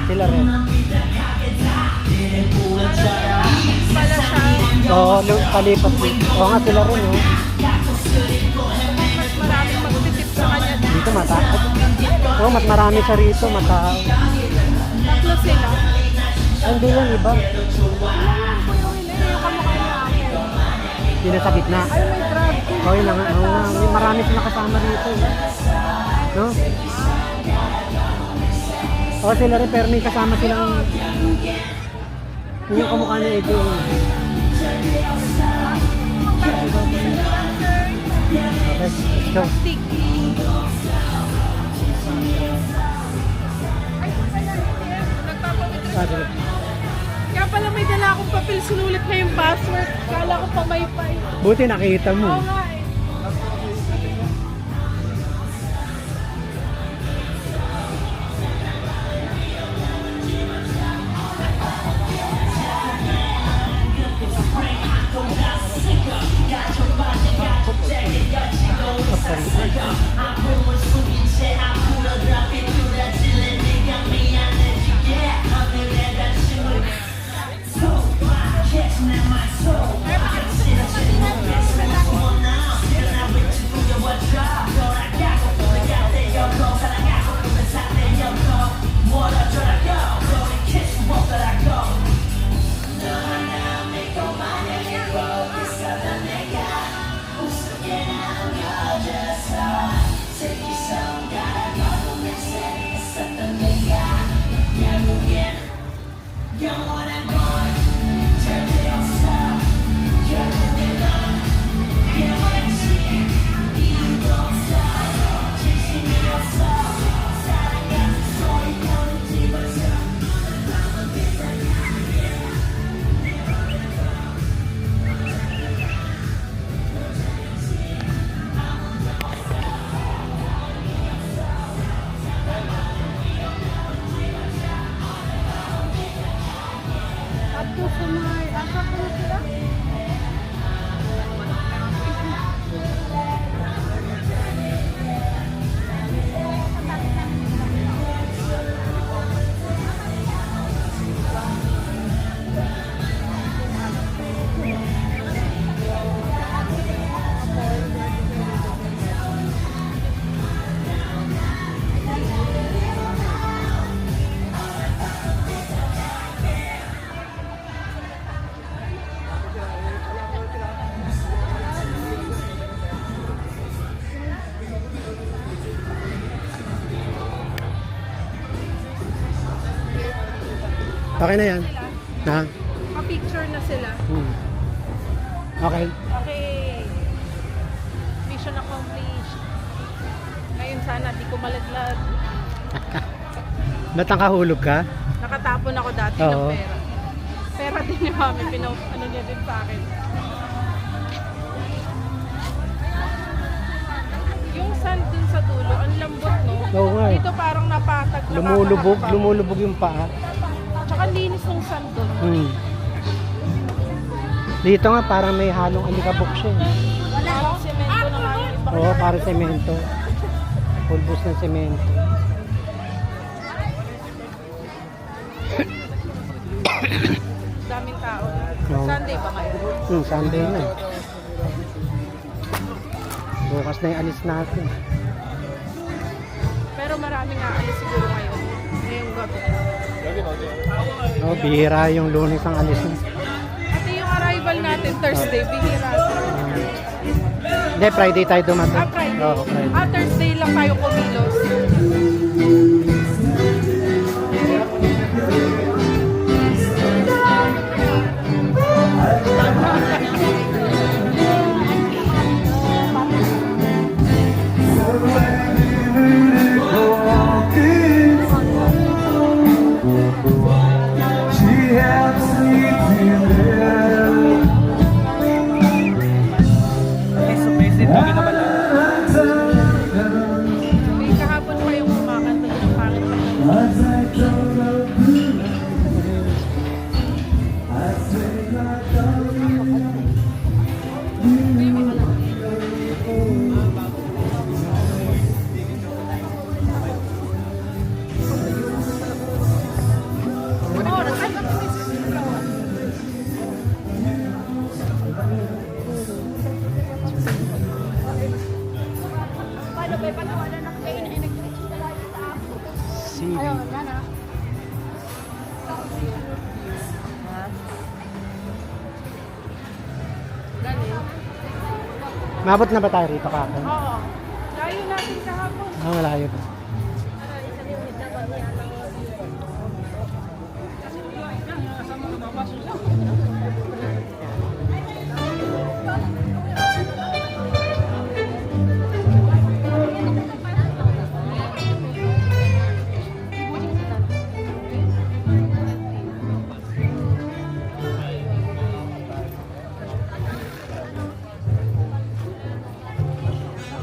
Sila rin. Pala siya. Oo, palipat. Oo nga, sila rin, oh. Mas maraming magtitip sa kanya. Dito matao. Oo, mas marami siya rito, matao. Tatlo sila. Ay, hindi yan, iba. Yung kamukha niya akin. Hindi na sa gitna. Ay, may drag queen. Oo, yun lang. Oo nga, may marami silang kasama rito. No? Oo, sila rin, pero may kasama silang... Yung kamukha niya ito. Okay, let's go. Stick. Sabi. Kaya pala may dala akong papel, sinulit na yung password. Kala ko pa may pay. Buti nakita mo. Oo nga eh. Tapos may asa ko na sila? Okay na yan. Na? Pa-picture na sila. Okay. Okay. Mission accomplished. Ngayon sana di ko malaglag. Ba't nakahulog ka? Nakatapon ako dati ng Oo. pera. Pera din ni Mami, ano niya din sa akin. Yung sand dun sa dulo, ang lambot no? Oo nga eh. Dito parang napatag. Lumulubog yung paa. Tsaka linis ng sand dun. Dito nga parang may halong alikabok siya. Parang semento na nga yung iba. Oo, parang semento. Pulbos ng semento. Daming tao. Oo. Sunday ba ngayon? Sunday na. Bukas na yung alis natin. Pero maraming aalis siguro ngayon. Ngayong gabi. Oh, bihira yung Lunes ang alis na. Ate yung arrival natin Thursday, bihira. Hindi, Friday tayo dumating. Friday. Oo, Friday. Thursday lang tayo kumilos. May kahapon pa yung kumakanta ng pangit pa yung Galing. Mabot na ba tayo rito kahapon? Oo. Layo natin kahapon. Ah, malayo pa.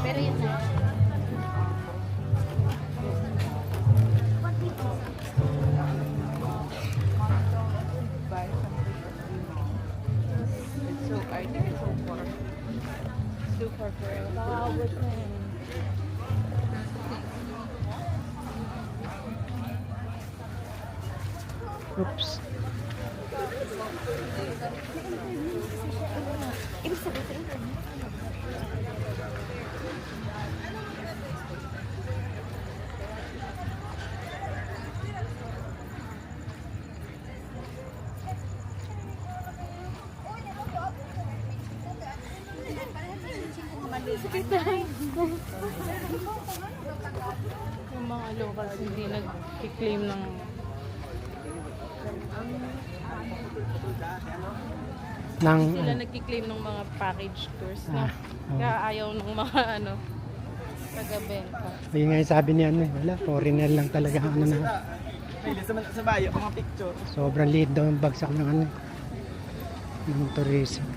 Pero yun na. It's so, I think it's so far. Super far. Nakakabot na yun. Oops. Yung mga locals hindi nag-claim ng Nang, sila nag-claim ng mga package tours na oo. kaya ayaw ng mga taga-benta. Ayun nga yung sabi niya, wala, foreigner lang talaga ang ano na. Sa bayo, mga picture. Sobrang liit daw ang bagsak ng ano, ng tourism.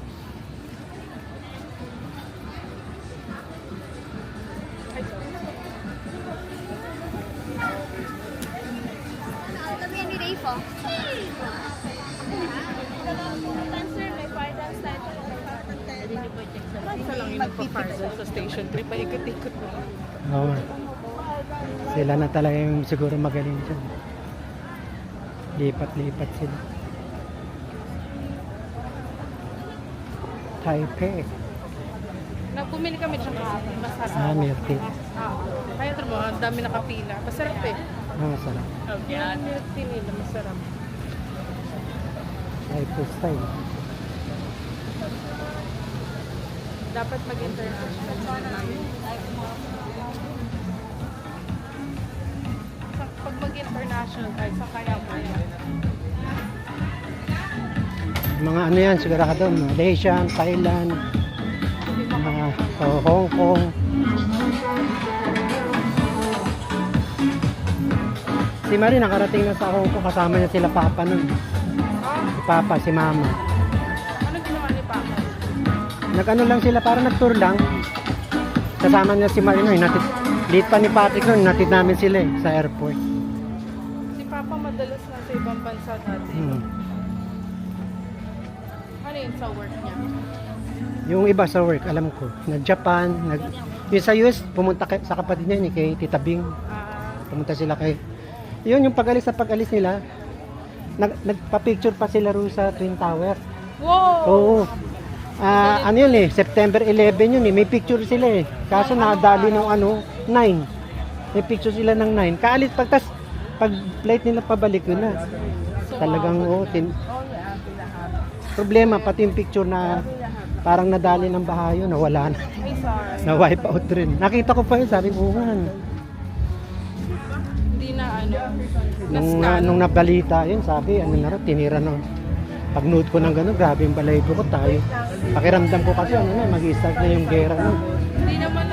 Isa lang yung nagpa-parcel sa station 3, paikot-ikot na. Oo. Sila na talaga yung siguro magaling dyan. Lipat-lipat sila. Taipei. Bumili kami dyan kahapon, masarap. Ah, milk tea. Kaya ito mo, ang dami nakapila. Masarap eh. Ah, masarap. Yung milk tea nila, masarap. Taipei style. Dapat mag-international. Pag mag-international tayo, sa kaya mo yan. Mga ano yan, sigurado, Malaysia, Thailand, mga Hong Kong. Si Marie nakarating na sa Hong Kong, kasama niya sila Papa nun. Si Papa, si Mama. Ano ginawa ni Papa? Nag-ano lang sila, parang nag-tour lang. Kasama niya si Marie nun, late pa ni Patrick nun, natid namin sila sa airport. Si Papa madalas na sa ibang bansa dati. Ano yun sa work niya? Yung iba sa work, alam ko, nag-Japan, yung sa US, pumunta sa kapatid niya, ni kay Tita Bing. Pumunta sila kay... Yun, yung pag-alis nila, nagpa-picture pa sila rin sa Twin Tower. Wow! Oo. Ano yun September 11 yun may picture sila Kaso nadali ng 9. May picture sila ng 9. Kaalis pag flight nila pabalik yun na. Talagang problema pati yung picture na parang nadali ng baha yun, nawala na. Ay, sorry. Na wipe out rin. Nakita ko pa yun, sabi ko, Hindi na nung nabalita yun, sabi, tinira na. Pag note ko ng gano'n, grabe yung balaybo ko tayo. Pakiramdam ko kasi mag-i-start na yung gera. Hindi naman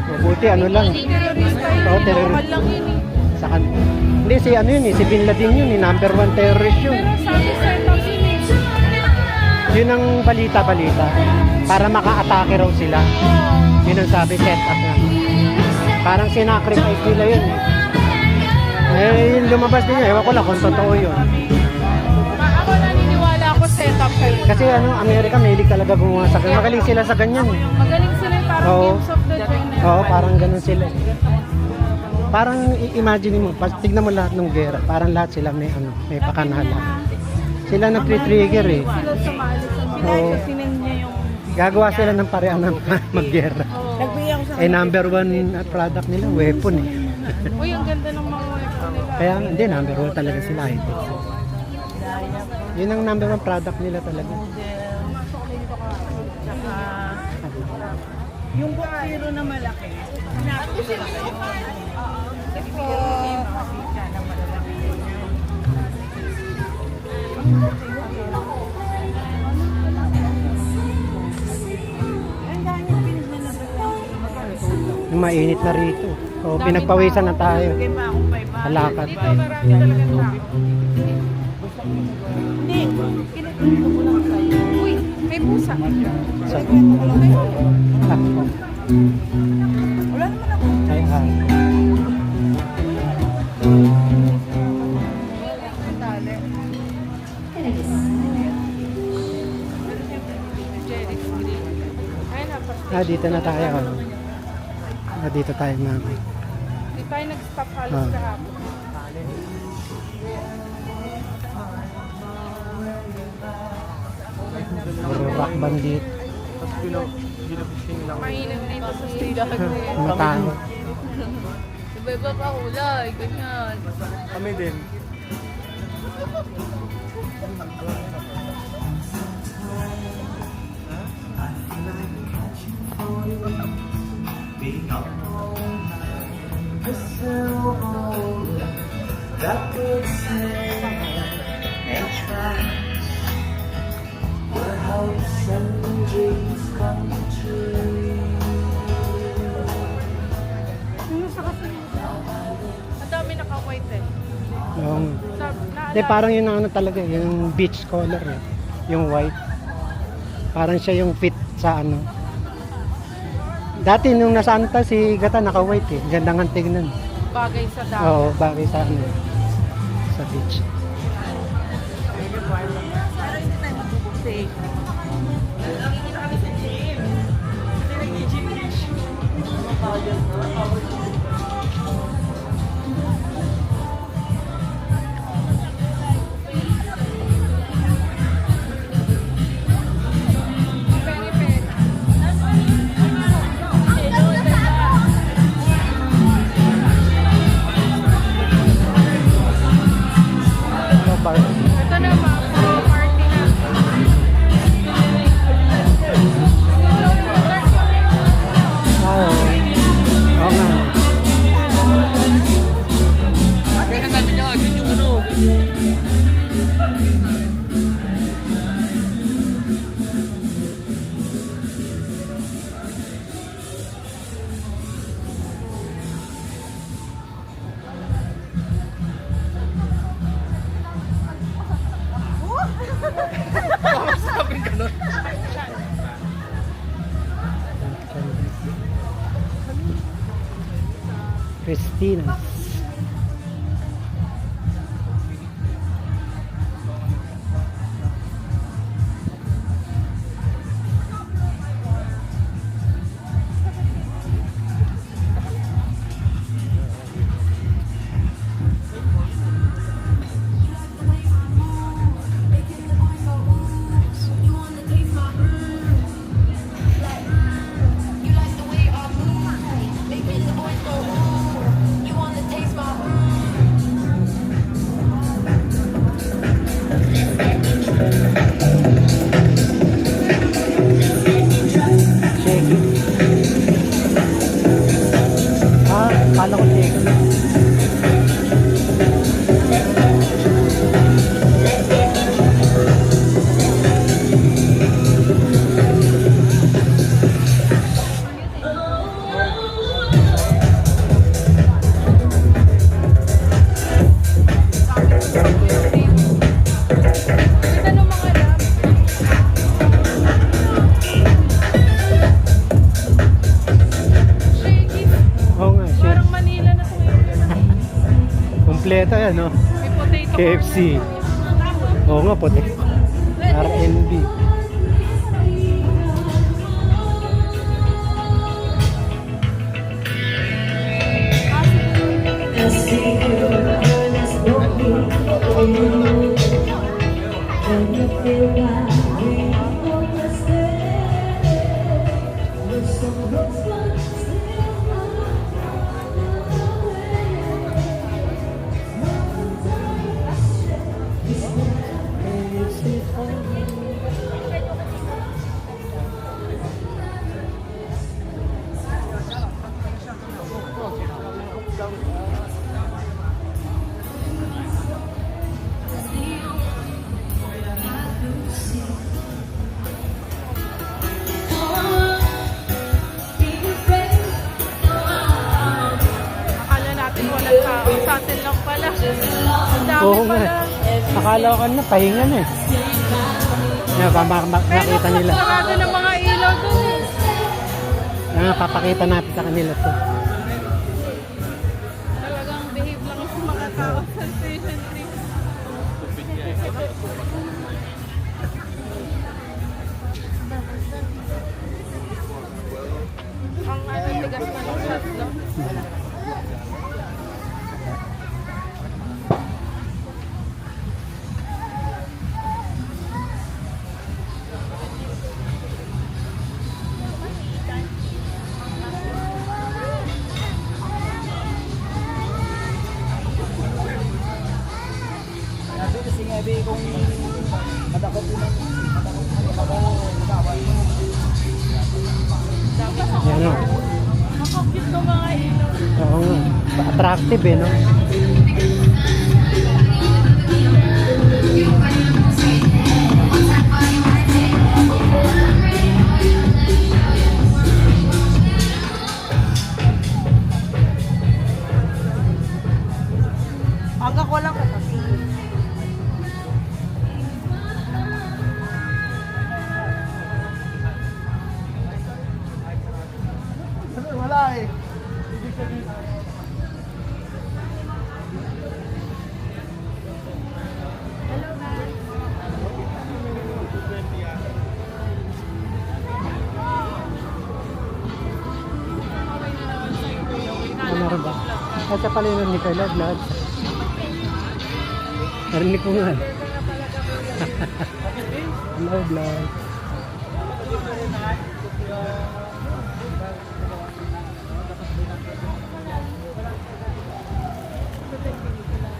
Mabuti, lang. terorista yun. Oo, terrorista. Normal lang yun Hindi, si Bin Laden yun, number 1 terrorist yun. Pero sabi sa Yun ang balita. Para maka-atake raw sila. Yun ang sabi, set up nga. Parang sinacrifice nila yun. Yung lumabas din ewan ko lang kung totoo yun. Ako naniniwala ako set up kayo. Kasi Amerika, mahilig talaga gumawa sa ganyan. Magaling sila sa ganyan Magaling sila parang Games of the Dragon. Oo, parang ganun sila. Parang imagine mo, tignan mo lahat ng gera, parang lahat sila may pakanalan. Sila nag-trigger Sila sumali sa Oo. kasi niya yung Gagawa sila ng parehan ng maggera. nagbigay ako sa Number 1 product nila, weapon Uy, ang ganda ng mga weapon. nila. Kaya hindi, number one talaga sila. High-tech. Yun ang number one product nila talaga. Pumasok kami dito kahapon. Tsaka yung Book Hero na malaki. Hanapin ko sila kayo. Kasi may mga pizza na malalaki. Yung mainit na rito. O, pinagpawisan na tayo. Kaya pa akong 500. Halakad. Dito marami talaga tao. Hindi. Kinukwento ko lang sa'yo. Uy, may pusa. Sa, Wala naman ako. ay, Tali. Jerry's Green. Ay, dito na tayo. Dito tayo, ma'am. Di tayo nag-stop halos Ah. kahapon. Puro rock band dito. Tapos ginabising lang. Mainam dito sa station. Matao. Iba-iba pa kulay, ganyan. Kami din. Ang dami naka-white eh. Yung, Naalala- hindi, parang yun ang ano talaga, yung beach color eh. Yung white. Parang siya yung fit sa ano. Dati nung nasa Anta, si Gata naka-white eh. Ganda nga tignan. bagay sa dami. Oo, bagay sa ano. Sa beach. Ano ba? Ito na ma'am, party na. Oo. Oo nga. Christina. Shake. Kala ko shake. Ganda ng mga lamp. Shaky. Oo nga, shake. Parang Manila na kung Kompleto yan, no? may potato KFC. corner. Oo nga, puti. RNB. dami Oo nga. pala. Akala ko na, pahinga na eh. Nakita nila. Sarado ng mga ilaw doon eh. Papakita natin sa kanila to. Talagang behave lang yung mga tao sa station 3. Ang tigas na ng shot, no? Yan o. Nakakit ng mga ilaw. Oo nga. Attractive eh, no? Aga ko lang kasi. Wala eh. Ano rin ba? At sa palinan ni Carla, vlog. Narinig ko nga. Hello, vlog.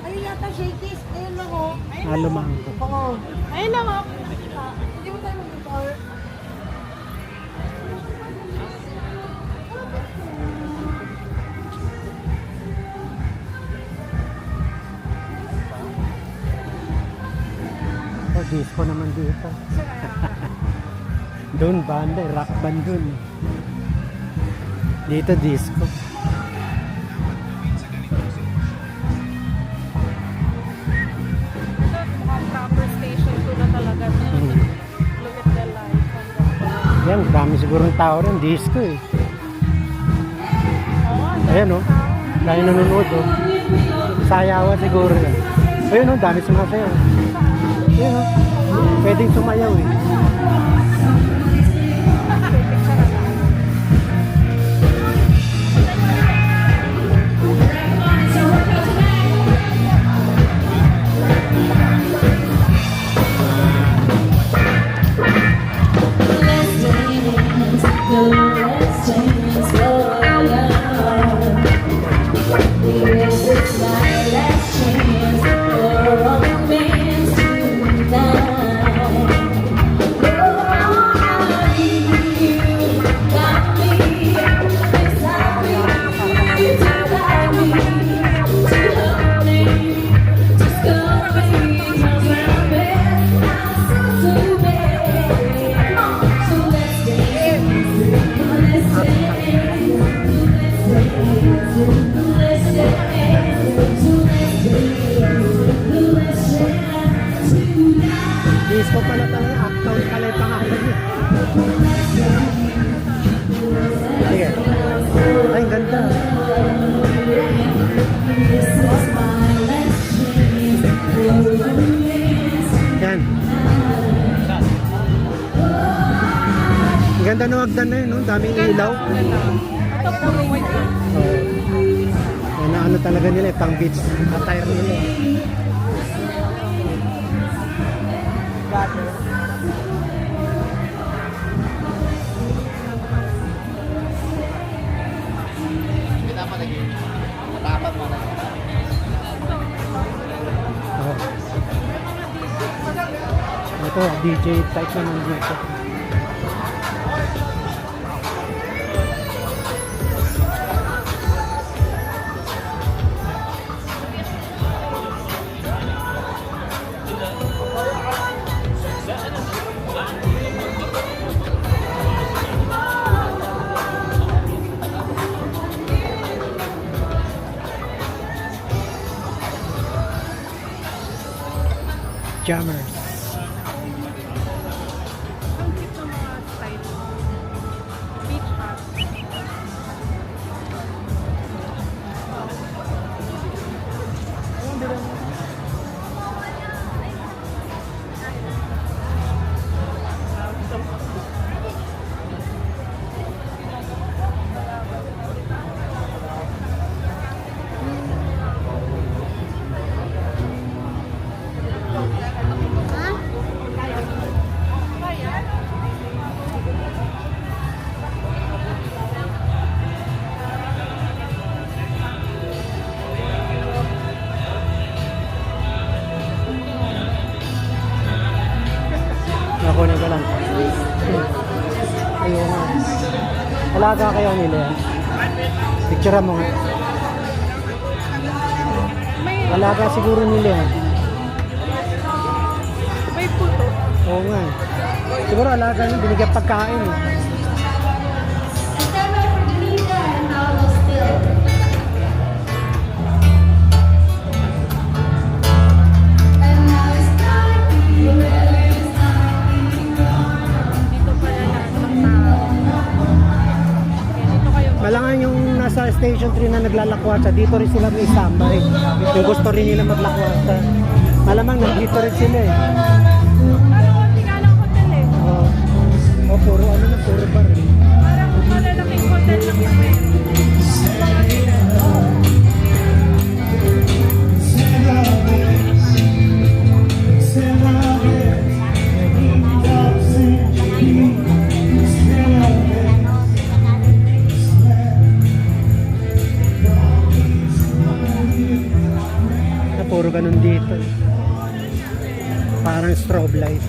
Ayun yata, shakies. Ayun lang oh. Lumangko. Oo. Ayun lang oh. Hindi mo tayo mag-power. Oh, disco naman dito. Doon banda, rock band doon. Dito disco. Mukhang proper station 2 na talaga. Look at the lights. Yan, dami sigurong tao rin. Disco eh. Ayan oh. Dahil nanonood oh. Sayawan siguro yan. Ayun oh, dami sumasayaw. Ayun oh. Pwedeng sumayaw eh. Disco pala talaga, uptown pala yung pangalan niya. Sige. Ay, ganda. Yan. Ang ganda ng hagdan na yun, no? Daming ilaw. Ito puro white lang. Yan na ano talaga nila, pang beach attire nila. Ito, DJ type naman dito. Jammers. Ang cute ng mga style. Beach hat. Nakunin ko lang. Ayun nga. Alaga kayo nila yan. Picture mo nga. Alaga siguro nila yan. May puto. Oo nga. Siguro alaga nyo, binigyan pagkain. Dito pala lahat ng tao. Kaya dito kayo Malangan yung nasa station 3 na naglalakwatsa, dito rin sila may tambay. Yung gusto rin nila maglakwatsa. Malamang nandito rin sila eh. parang konti nga lang hotel eh. Oo. Oh, puro ano na, puro bar. Parang malalaking hotel lang yung meron. Na puro ganun dito. Parang strobe light.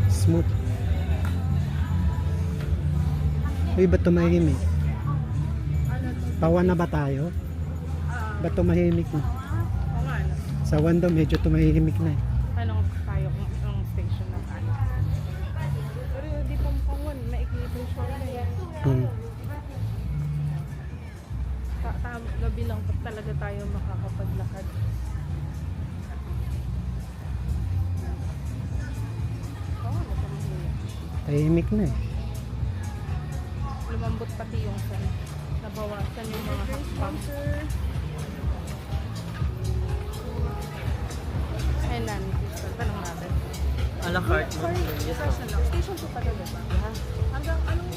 Smooth. Uy, ba't tumahimik? Pawan na ba tayo? Ba't tumahimik na? Oo nga, ano? Sa Wando, medyo tumahimik na eh. Anong tayo kung ang station na tayo? Pero di pa mukhang naikilip yung short na yan. Hmm. Gabi lang pa talaga tayo makakapaglakad. Oo, nakamahuli. Tahimik na eh. Lumambot pati yung sun. Nabawasan yung mga hakbang. Ayun namin, sister. Tanong natin. A la carte mo. Yes, person lang. Station 2 talaga ba? Hanggang anong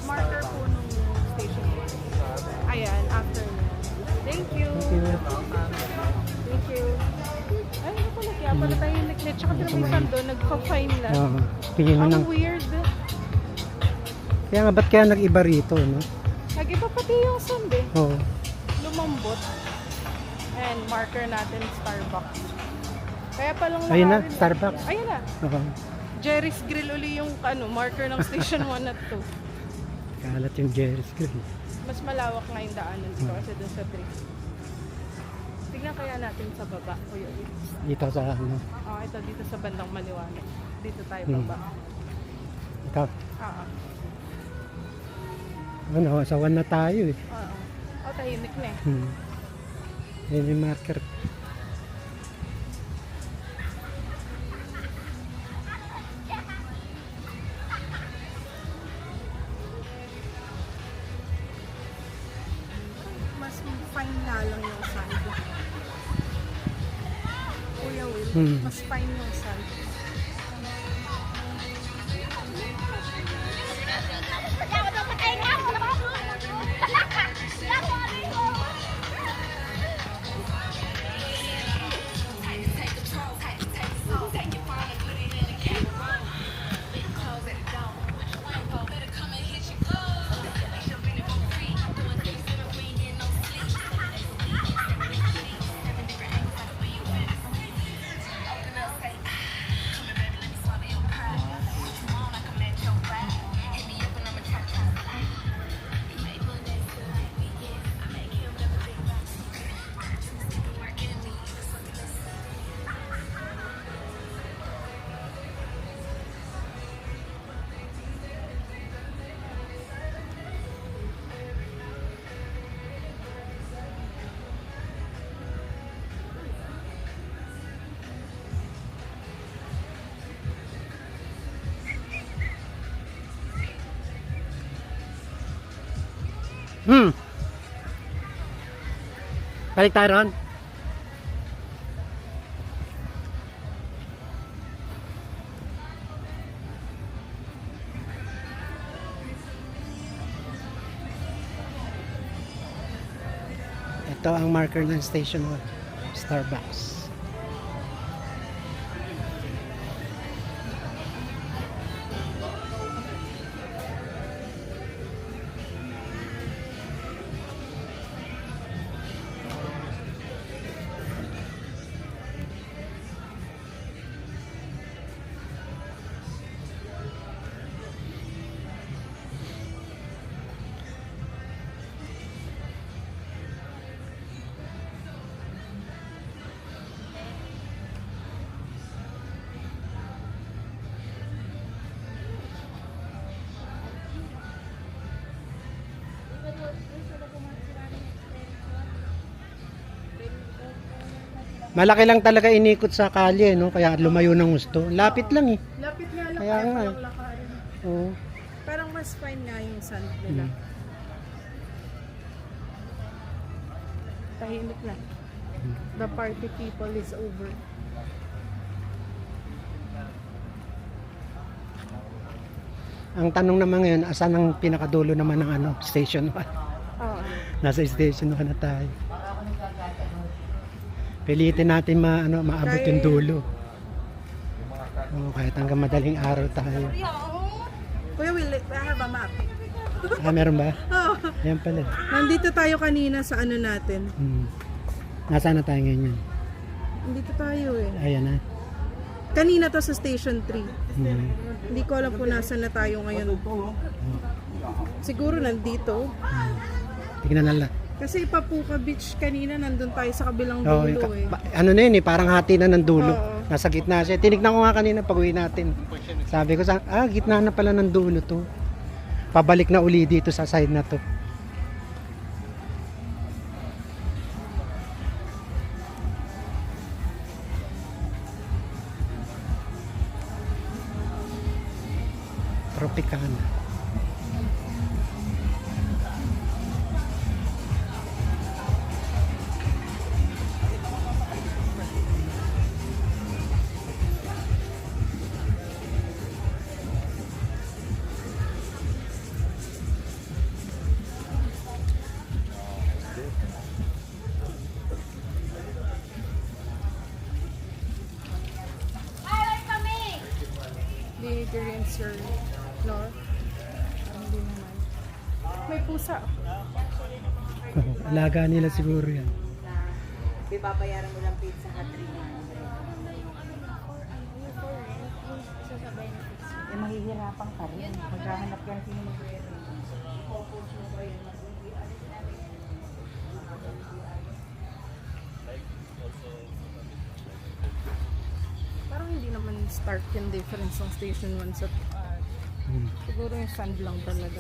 marker po nung station 2? Ayan, after na. Thank you. Thank you. Ay, ano pala? Kaya pala tayo naklit. Tsaka tinabisan doon, nagpa-fine lang. Oo. Tingin mo Ang nang. weird. Kaya nga, ba't kaya nag-iba rito, no? Nag-iba pati yung sound eh. Oo. Lumambot. And marker natin, Starbucks. Kaya palang Ayun na, nakarin- Starbucks. Ayun na. Oo. Jerry's Grill uli yung marker ng station 1 at 2. Kalat yung Jerry's Grill. Mas malawak nga yung daanan dito kasi dun sa 3. Tignan kaya natin sa baba. Kuya. Dito sa ano. Oh, ito dito sa bandang maliwanag. Dito tayo Hmm. baba. Ito. Oo. Ano, sa 1 na tayo eh. Oo. Oh, tahimik na eh. Hmm. Yan yung marker. Mas fine na lang yung sand. Kuya Will, Hmm. mas fine yung sand. Balik tayo ron. Ito ang marker ng Station 1. Starbucks. Malaki lang talaga inikot sa kalye, no? Kaya lumayo ng gusto. Lapit lang eh. Lapit nga lang, Kaya kaya nga. palang lakarin. Oo. Parang mas fine nga yung sand nila. Tahimik na. The party people is over. Ang tanong naman ngayon, asan ang pinakadulo naman ng ano, Station 1? Oo. Nasa Station 1 na tayo. Pilitin natin maabot yung dulo. Kahit hanggang madaling araw tayo. Kuya Will, I have a map. Meron ba? Oh. Ayan pala. Nandito tayo kanina sa ano natin. Nasaan na tayo ngayon? Nandito tayo eh. Ayan na. Kanina to sa Station 3. Hmm. Hindi ko alam kung nasaan na tayo ngayon. Siguro nandito. Tignan na lang. Kasi Papuka Beach kanina nandun tayo sa kabilang Oh, dulo eh. ano na yun eh, parang hati na ng dulo. Oo. Nasa gitna siya. Tinignan ko nga kanina pag uwi natin. Sabi ko, gitna na pala ng dulo to. Pabalik na uli dito sa side na to. Tropicana. Vinegar and sir. No? Hindi naman. May pusa. Alaga nila siguro yan. Bibabayaran mo lang pizza ka 300. Eh, mahihirapan ka rin. Maghahanap ka sino mag-rent. Parang hindi naman stark yung difference ng Station 1 sa siguro yung sand lang talaga.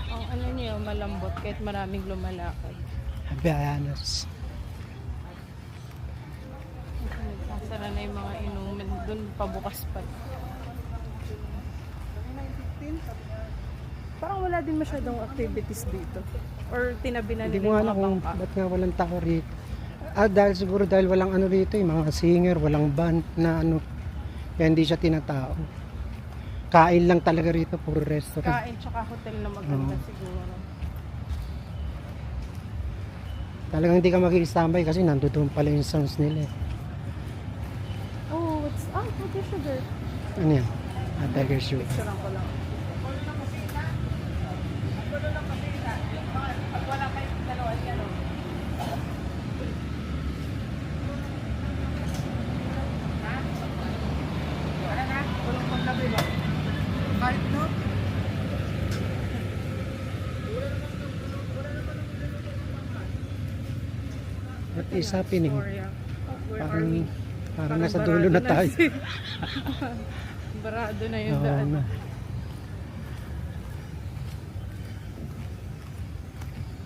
Ang ano niya, malambot kahit maraming lumalakad. Habayanas. Nasara na yung mga inumin. Doon pabukas pa. Parang wala din masyadong activities dito. Or tinabi na Hindi nila mo yung alam mga kung bangka. ba't nga walang tao rito. Dahil siguro dahil walang ano rito, mga singer, walang band na ano. Kaya hindi siya tinatao. Kain lang talaga rito, puro restaurant. Kain tsaka hotel na maganda siguro. Talagang hindi ka makikistambay kasi nandoon pala yung sounds nila. Oh, what's okay, sugar. Ano yan? Tiger Shoe. Picturean ko lang. What is happening? Victoria. Where are we? Parang nasa dulo na tayo. Barado na yung Oo daan. na.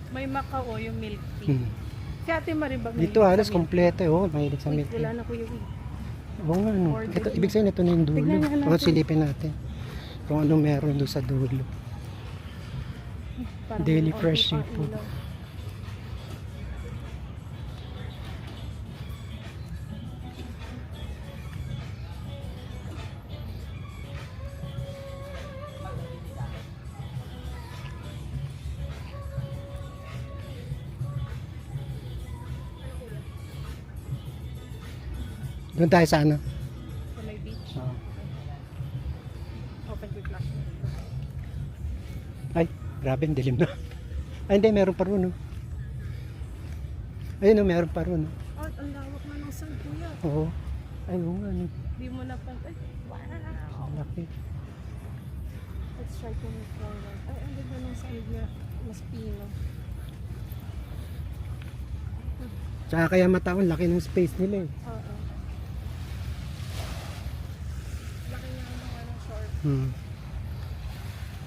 May Macao yung milk tea. Si Ate Marie ba may Dito halos kompleto eh. Oh, mahilig sa Wait, milk wala tea. na Kuya Will. Oo nga no. Ito, ibig sabihin ito na yung dulo. Tignan nga natin. O silipin natin. Kung ano meron doon sa dulo. Parang Daily may fresh konti pang seafood. ilaw. Doon tayo sa ano? Sa may beach. Ah. Open with flash. Ay, grabe, ang dilim na. Ay, hindi, meron pa ron. Oh. Ayun, oh, meron pa ron. Oh. Oh, ang lawak na ng sand, kuya. Oo. Ay, oo nga. Ano. Di mo na pang... Ay, wow. Ang laki. Let's try to move forward. Ay, ang ganda ng sand niya. Mas pino. Tsaka kaya mataon, laki ng space nila eh. Oo. Laki nga ng shore. Hmm.